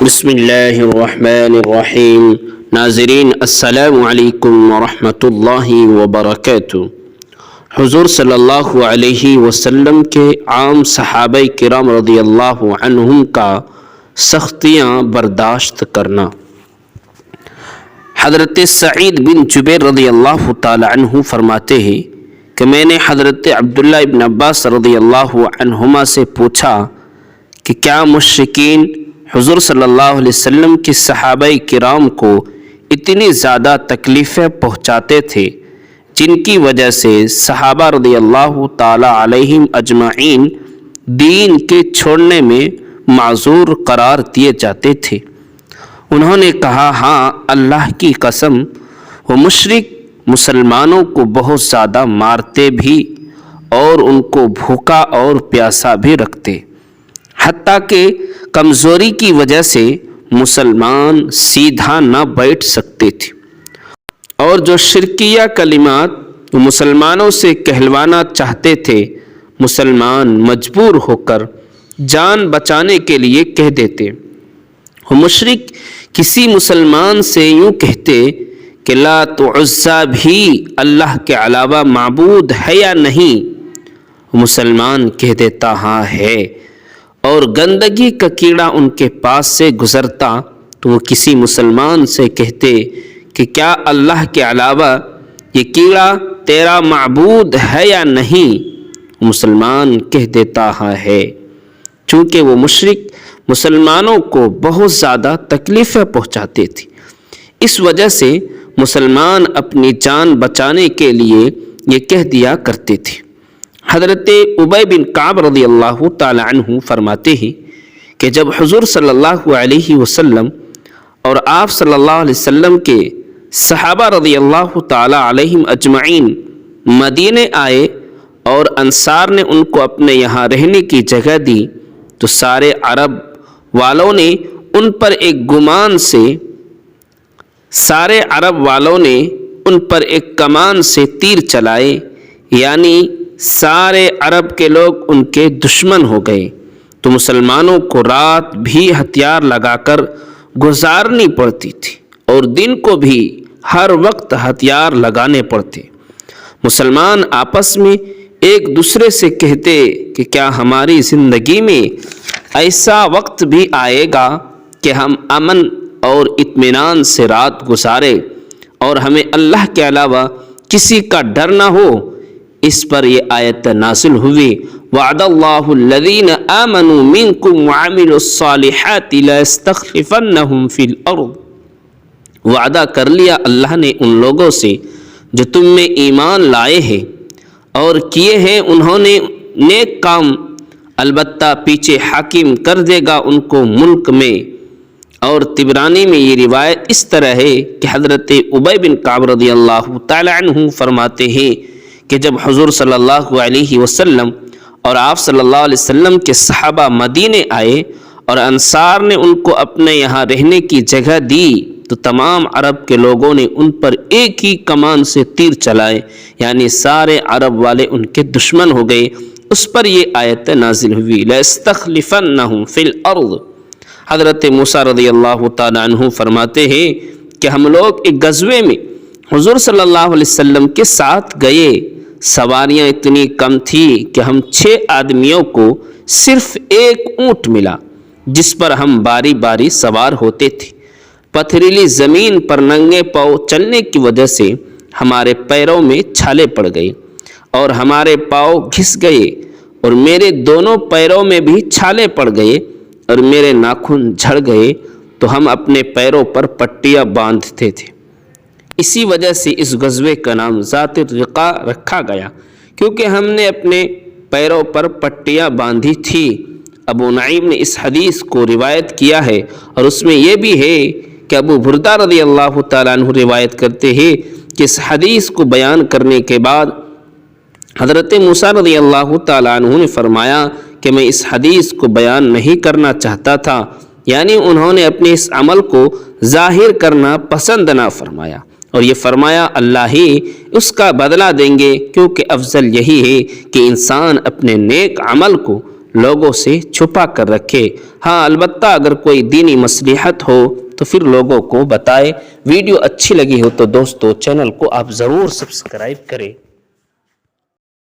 بسم اللہ الرحمن الرحیم۔ ناظرین السلام علیکم ورحمۃ اللہ وبرکاتہ۔ حضور صلی اللہ علیہ وسلم کے عام صحابہ کرام رضی اللہ عنہم کا سختیاں برداشت کرنا۔ حضرت سعید بن جبیر رضی اللہ تعالی عنہ فرماتے ہیں کہ میں نے حضرت عبداللہ ابن عباس رضی اللہ عنہما سے پوچھا کہ کیا مشرکین حضور صلی اللہ علیہ وسلم کے صحابہ کرام کو اتنی زیادہ تکلیفیں پہنچاتے تھے جن کی وجہ سے صحابہ رضی اللہ تعالی علیہم اجمعین دین کے چھوڑنے میں معذور قرار دیے جاتے تھے؟ انہوں نے کہا، ہاں اللہ کی قسم، وہ مشرک مسلمانوں کو بہت زیادہ مارتے بھی اور ان کو بھوکا اور پیاسا بھی رکھتے، حتیٰ کہ کمزوری کی وجہ سے مسلمان سیدھا نہ بیٹھ سکتے تھے، اور جو شرکیہ کلمات مسلمانوں سے کہلوانا چاہتے تھے مسلمان مجبور ہو کر جان بچانے کے لیے کہہ دیتے۔ وہ مشرک کسی مسلمان سے یوں کہتے کہ لات و عزیٰ بھی اللہ کے علاوہ معبود ہے یا نہیں؟ مسلمان کہہ دیتا ہاں ہے، اور گندگی کا کیڑا ان کے پاس سے گزرتا تو وہ کسی مسلمان سے کہتے کہ کیا اللہ کے علاوہ یہ کیڑا تیرا معبود ہے یا نہیں؟ مسلمان کہہ دیتا ہاں ہے۔ چونکہ وہ مشرک مسلمانوں کو بہت زیادہ تکلیفیں پہنچاتے تھے، اس وجہ سے مسلمان اپنی جان بچانے کے لیے یہ کہہ دیا کرتے تھے۔ حضرت ابی بن کعب رضی اللہ تعالی عنہ فرماتے ہیں کہ جب حضور صلی اللہ علیہ وسلم اور آپ صلی اللہ علیہ وسلم کے صحابہ رضی اللہ تعالی علیہم اجمعین مدینے آئے اور انصار نے ان کو اپنے یہاں رہنے کی جگہ دی تو سارے عرب والوں نے ان پر ایک کمان سے تیر چلائے، یعنی سارے عرب کے لوگ ان کے دشمن ہو گئے، تو مسلمانوں کو رات بھی ہتھیار لگا کر گزارنی پڑتی تھی اور دن کو بھی ہر وقت ہتھیار لگانے پڑتے۔ مسلمان آپس میں ایک دوسرے سے کہتے کہ کیا ہماری زندگی میں ایسا وقت بھی آئے گا کہ ہم امن اور اطمینان سے رات گزارے اور ہمیں اللہ کے علاوہ کسی کا ڈر نہ ہو؟ اس پر یہ آیت نازل ہوئی، وعد اللہ الذین آمنوا منکم وعملوا الصالحات لَيَسْتَخْلِفَنَّهُمْ فِي الْأَرْضِ۔ وعدہ کر لیا اللہ نے ان لوگوں سے جو تم میں ایمان لائے ہیں اور کیے ہیں انہوں نے نیک کام، البتہ پیچھے حاکم کر دے گا ان کو ملک میں۔ اور طبرانی میں یہ روایت اس طرح ہے کہ حضرت ابی بن کعب رضی اللہ تعالی عنہ فرماتے ہیں کہ جب حضور صلی اللہ علیہ وسلم اور آپ صلی اللہ علیہ وسلم کے صحابہ مدینے آئے اور انصار نے ان کو اپنے یہاں رہنے کی جگہ دی تو تمام عرب کے لوگوں نے ان پر ایک ہی کمان سے تیر چلائے، یعنی سارے عرب والے ان کے دشمن ہو گئے۔ اس پر یہ آیت نازل ہوئی، لَيَسْتَخْلِفَنَّهُمْ فِي الْأَرْضِ۔ حضرت موسیٰ رضی اللہ تعالی عنہ فرماتے ہیں کہ ہم لوگ ایک غزوے میں حضور صلی اللہ علیہ وسلم کے ساتھ گئے، سواریاں اتنی کم تھی کہ ہم 6 آدمیوں کو صرف ایک اونٹ ملا جس پر ہم باری باری سوار ہوتے تھے۔ پتھریلی زمین پر ننگے پاؤں چلنے کی وجہ سے ہمارے پیروں میں چھالے پڑ گئے اور ہمارے پاؤں گھس گئے، اور میرے دونوں پیروں میں بھی چھالے پڑ گئے اور میرے ناخن جھڑ گئے، تو ہم اپنے پیروں پر پٹیاں باندھتے تھے۔ اسی وجہ سے اس غزوے کا نام ذات الرقاع رکھا گیا، کیونکہ ہم نے اپنے پیروں پر پٹیاں باندھی تھی۔ ابو نعیم نے اس حدیث کو روایت کیا ہے، اور اس میں یہ بھی ہے کہ ابو بردہ رضی اللہ تعالیٰ عنہ روایت کرتے ہیں کہ اس حدیث کو بیان کرنے کے بعد حضرت موسیٰ رضی اللہ تعالیٰ عنہ نے فرمایا کہ میں اس حدیث کو بیان نہیں کرنا چاہتا تھا، یعنی انہوں نے اپنے اس عمل کو ظاہر کرنا پسند نہ فرمایا، اور یہ فرمایا اللہ ہی اس کا بدلہ دیں گے، کیونکہ افضل یہی ہے کہ انسان اپنے نیک عمل کو لوگوں سے چھپا کر رکھے۔ ہاں البتہ اگر کوئی دینی مصلحت ہو تو پھر لوگوں کو بتائے۔ ویڈیو اچھی لگی ہو تو دوستو چینل کو آپ ضرور سبسکرائب کریں۔